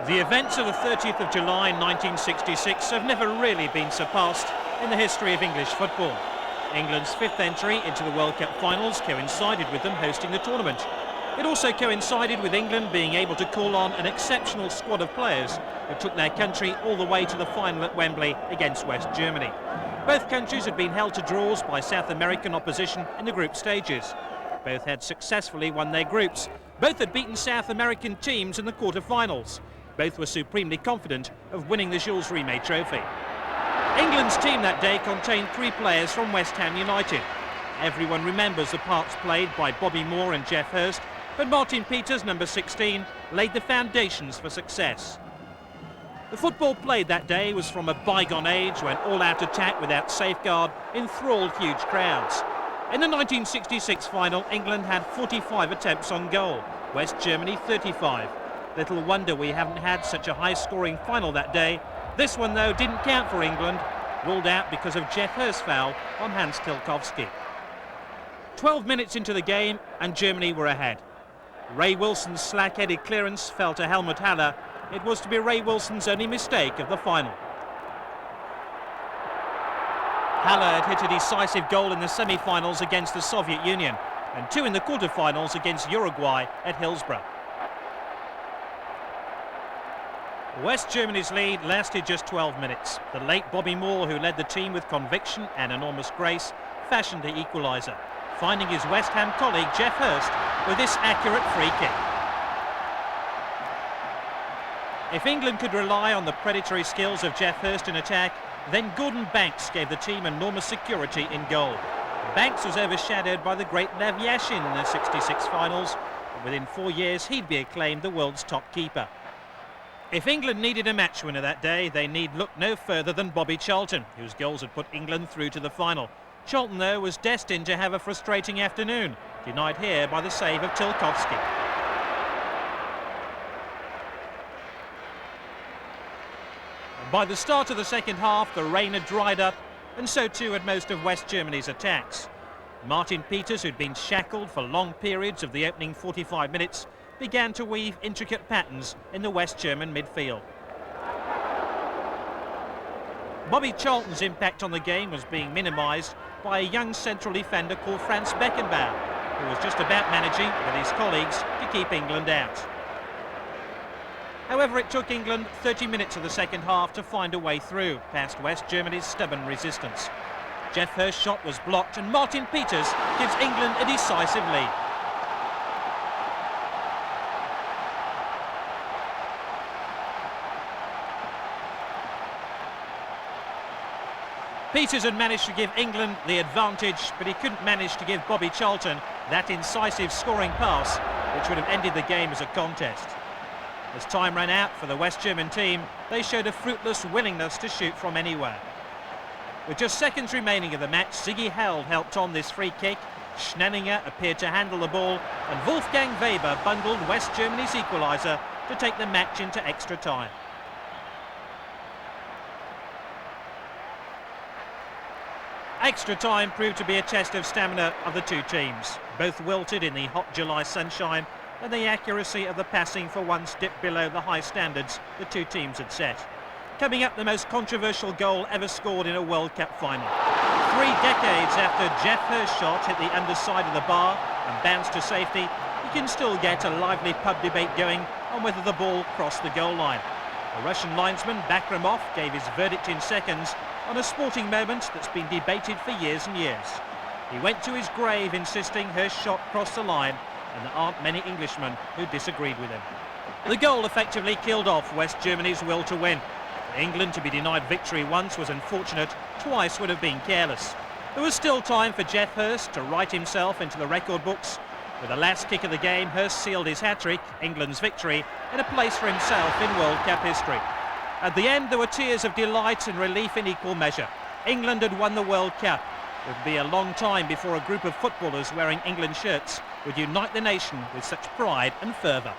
The events of the 30th of July 1966 have never really been surpassed in the history of English football. England's fifth entry into the World Cup finals coincided with them hosting the tournament. It also coincided with England being able to call on an exceptional squad of players who took their country all the way to the final at Wembley against West Germany. Both countries had been held to draws by South American opposition in the group stages. Both had successfully won their groups. Both had beaten South American teams in the quarter-finals. Both were supremely confident of winning the Jules Rimet trophy. England's team that day contained three players from West Ham United. Everyone remembers the parts played by Bobby Moore and Geoff Hurst, but Martin Peters, number 16, laid the foundations for success. The football played that day was from a bygone age when all-out attack without safeguard enthralled huge crowds. In the 1966 final, England had 45 attempts on goal, West Germany 35. Little wonder we haven't had such a high-scoring final that day. This one, though, didn't count for England, ruled out because of Geoff Hurst's foul on Hans Tilkowski. 12 minutes into the game and Germany were ahead. Ray Wilson's slack-headed clearance fell to Helmut Haller. It was to be Ray Wilson's only mistake of the final. Haller had hit a decisive goal in the semi-finals against the Soviet Union and two in the quarter-finals against Uruguay at Hillsborough. West Germany's lead lasted just 12 minutes. The late Bobby Moore, who led the team with conviction and enormous grace, fashioned the equaliser, finding his West Ham colleague Geoff Hurst with this accurate free kick. If England could rely on the predatory skills of Geoff Hurst in attack, then Gordon Banks gave the team enormous security in goal. Banks was overshadowed by the great Lev Yashin in the 66 finals, and within 4 years he'd be acclaimed the world's top keeper. If England needed a match winner that day, they need look no further than Bobby Charlton, whose goals had put England through to the final. Charlton, though, was destined to have a frustrating afternoon, denied here by the save of Tilkowski. By the start of the second half, the rain had dried up, and so too had most of West Germany's attacks. Martin Peters, who'd been shackled for long periods of the opening 45 minutes, began to weave intricate patterns in the West German midfield. Bobby Charlton's impact on the game was being minimised by a young central defender called Franz Beckenbauer, who was just about managing, with his colleagues, to keep England out. However, it took England 30 minutes of the second half to find a way through, past West Germany's stubborn resistance. Geoff Hurst's shot was blocked and Martin Peters gives England a decisive lead. Peters had managed to give England the advantage, but he couldn't manage to give Bobby Charlton that incisive scoring pass, which would have ended the game as a contest. As time ran out for the West German team, they showed a fruitless willingness to shoot from anywhere. With just seconds remaining of the match, Ziggy Held helped on this free kick, Schnellinger appeared to handle the ball, and Wolfgang Weber bundled West Germany's equaliser to take the match into extra time. Extra time proved to be a test of stamina of the two teams. Both wilted in the hot July sunshine, and the accuracy of the passing for once dipped below the high standards the two teams had set. Coming up, the most controversial goal ever scored in a World Cup final. 3 decades after Geoff Hurst's shot hit the underside of the bar and bounced to safety, you can still get a lively pub debate going on whether the ball crossed the goal line. The Russian linesman Bakramov gave his verdict in seconds on a sporting moment that's been debated for years and years. He went to his grave insisting Hurst's shot crossed the line, and there aren't many Englishmen who disagreed with him. The goal effectively killed off West Germany's will to win. For England to be denied victory once was unfortunate, twice would have been careless. There was still time for Geoff Hurst to write himself into the record books. With the last kick of the game, Hurst sealed his hat-trick, England's victory, and a place for himself in World Cup history. At the end, there were tears of delight and relief in equal measure. England had won the World Cup. It would be a long time before a group of footballers wearing England shirts would unite the nation with such pride and fervour.